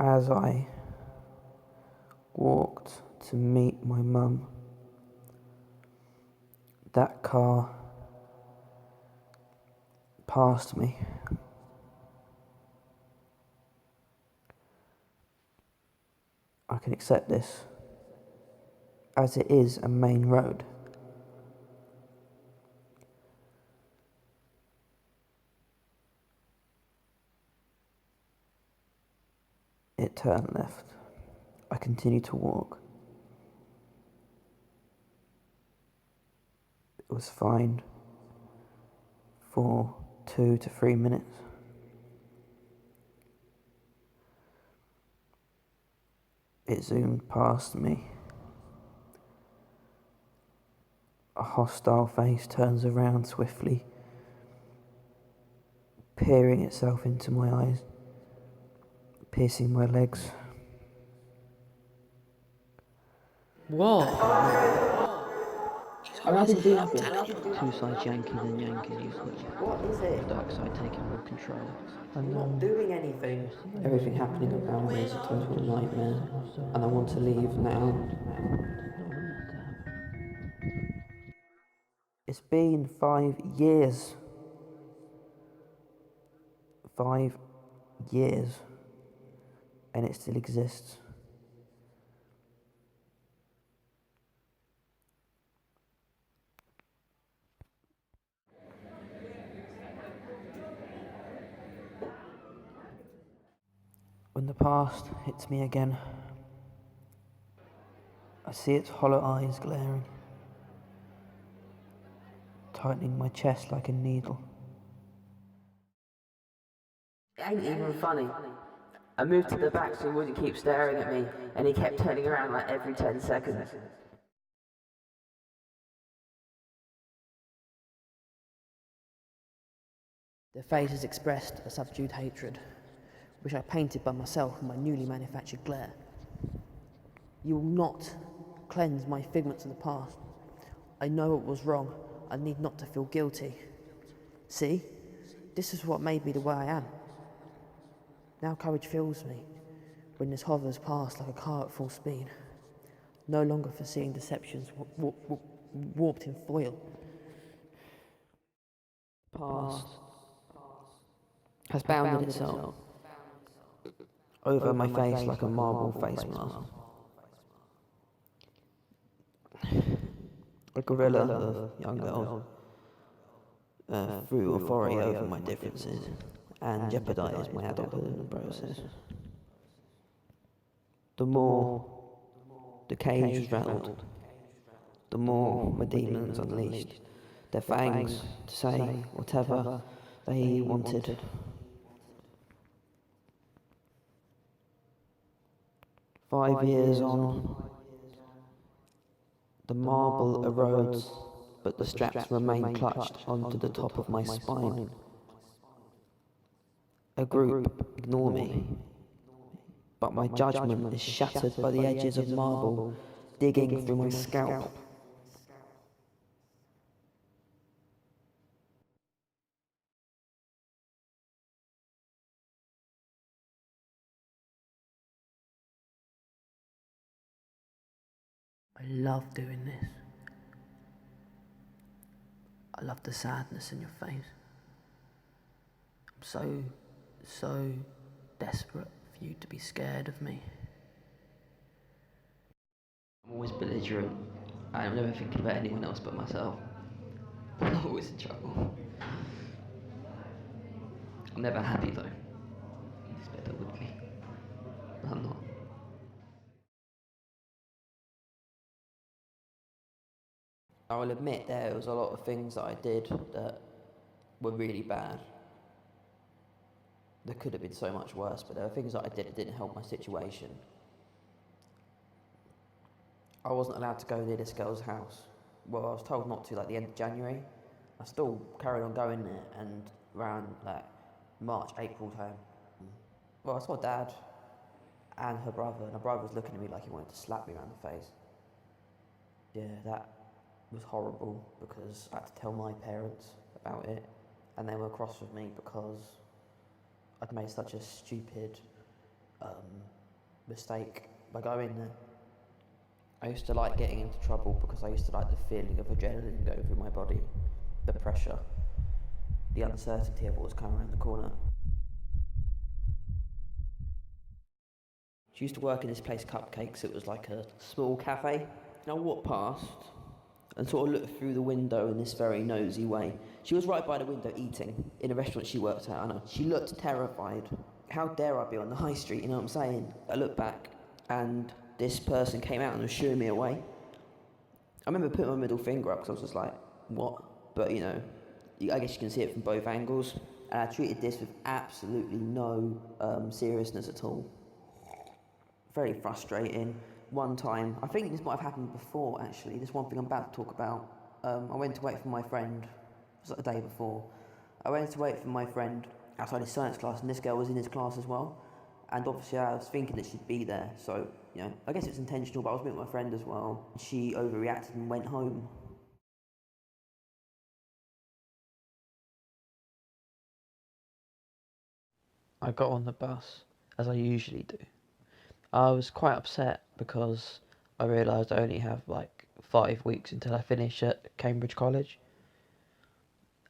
As I walked to meet my mum, that car passed me. I can accept this, as it is a main road. It turned left. I continued to walk. It was fine for 2 to 3 minutes. It zoomed past me. A hostile face turns around swiftly, peering itself into my eyes, piercing my legs. What? I'm happy to do nothing. Two sides Yankee, then Yankees. What is it? The dark side taking more control. I'm not doing anything. Everything happening around me is a total nightmare, and I want to leave now. It's been 5 years. 5 years. And it still exists. When the past hits me again, I see its hollow eyes glaring, tightening my chest like a needle. It ain't even funny. I moved to the back so he wouldn't keep staring at me, and he kept turning around like every 10 seconds. Their faces expressed a subdued hatred, which I painted by myself in my newly manufactured glare. You will not cleanse my figments of the past. I know it was wrong. I need not to feel guilty. See, this is what made me the way I am. Now courage fills me when this hovers past like a car at full speed, no longer foreseeing deceptions warped in foil. Past has bounded itself Over my face like a marble face mask. A gorilla of young girls threw authority over my differences and jeopardised my adulthood in the process. The more the cage was rattled, the more my demons unleashed their fangs to say whatever they wanted. 5 years on, the marble erodes, but the straps remain clutched onto the top of my spine. A group ignore me, but my judgment is shattered by the edges of marble digging through my scalp. I love doing this. I love the sadness in your face. I'm so desperate for you to be scared of me. I'm always belligerent. I'm never thinking about anyone else but myself. I'm always in trouble. I'm never happy though. It's better with me. I'm not. I will admit there was a lot of things that I did that were really bad. There could have been so much worse, but there were things that I did that didn't help my situation. I wasn't allowed to go near this girl's house. Well, I was told not to, like the end of January. I still carried on going there, and around like March, April time, well, I saw Dad and her brother, and her brother was looking at me like he wanted to slap me around the face. Yeah, that was horrible because I had to tell my parents about it, and they were cross with me because I'd made such a stupid mistake by going there. I used to like getting into trouble because I used to like the feeling of adrenaline going through my body, the pressure, the uncertainty of what was coming around the corner. She used to work in this place, Cupcakes. It was like a small cafe. And I walked past and sort of looked through the window in this very nosy way. She was right by the window eating in a restaurant she worked at, I know. She looked terrified. How dare I be on the high street, you know what I'm saying? I looked back and this person came out and was shooing me away. I remember putting my middle finger up because I was just like, what? But you know, I guess you can see it from both angles. And I treated this with absolutely no seriousness at all. Very frustrating. One time, I think this might have happened before actually, this one thing I'm about to talk about. I went to wait for my friend, it was like the day before. I went to wait for my friend outside his science class, and this girl was in his class as well. And obviously I was thinking that she'd be there, so, you know, I guess it's intentional, but I was with my friend as well. She overreacted and went home. I got on the bus, as I usually do. I was quite upset because I realised I only have like 5 weeks until I finish at Cambridge College.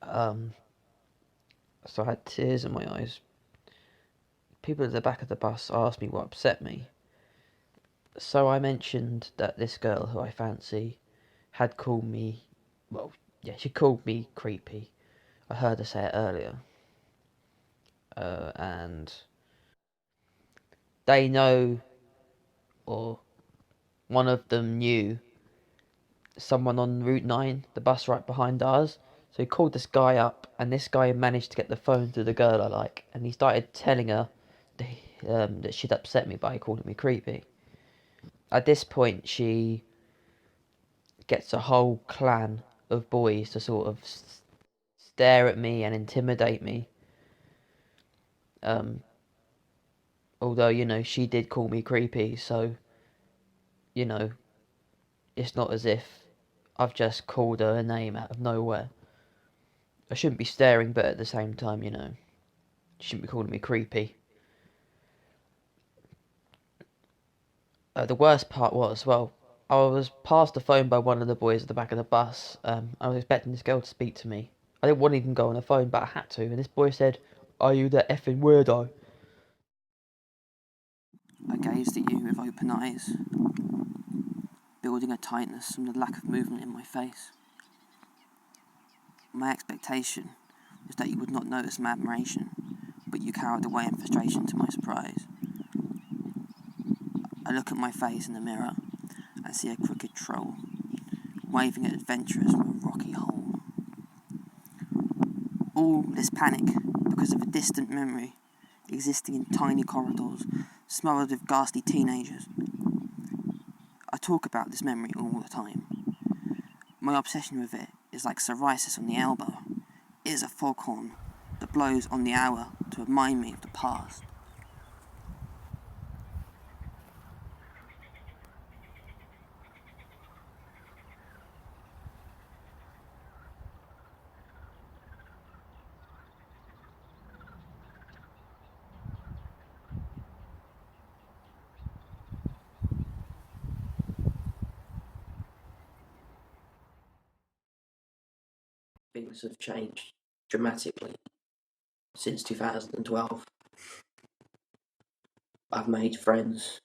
So I had tears in my eyes. People at the back of the bus asked me what upset me. So I mentioned that this girl who I fancy had called me, well, yeah, she called me creepy. I heard her say it earlier. And they know, or one of them knew, someone on Route 9, the bus right behind ours. So he called this guy up, and this guy managed to get the phone to the girl I like, and he started telling her that she'd upset me by calling me creepy. At this point, she gets a whole clan of boys to sort of stare at me and intimidate me. Although, you know, she did call me creepy, so, you know, it's not as if I've just called her a name out of nowhere. I shouldn't be staring, but at the same time, you know, she shouldn't be calling me creepy. The worst part was, well, I was passed the phone by one of the boys at the back of the bus. I was expecting this girl to speak to me. I didn't want to even go on the phone, but I had to. And this boy said, "Are you that effing weirdo?" I gazed at you with open eyes, building a tightness from the lack of movement in my face. My expectation was that you would not notice my admiration, but you cowered away in frustration to my surprise. I look at my face in the mirror and see a crooked troll, waving at adventurers from a rocky hole. All this panic because of a distant memory existing in tiny corridors smothered with ghastly teenagers. I talk about this memory all the time. My obsession with it is like psoriasis on the elbow. It is a foghorn that blows on the hour to remind me of the past. Things have changed dramatically since 2012. I've made friends.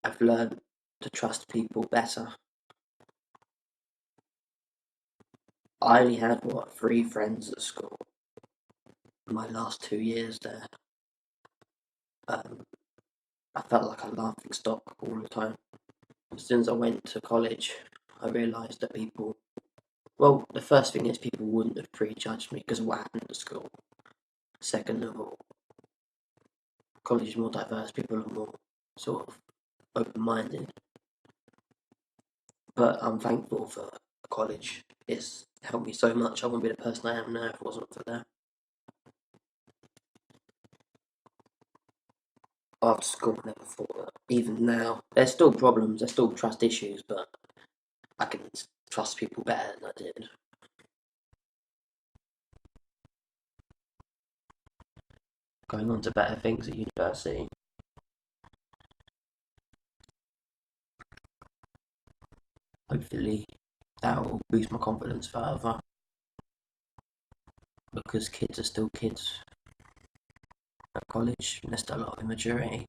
I've learned to trust people better. I only had, 3 friends at school in my last 2 years there. I felt like a laughing stock all the time. As soon as I went to college, I realised that people, well, the first thing is people wouldn't have prejudged me because of what happened at school. Second of all, college is more diverse, people are more sort of open-minded. But I'm thankful for college. It's helped me so much. I wouldn't be the person I am now if it wasn't for that. After school, I never thought that. Even now, there's still problems, there's still trust issues, but I can trust people better than I did. going on to better things at university. Hopefully that will boost my confidence further, because kids are still kids at college and there's still a lot of immaturity.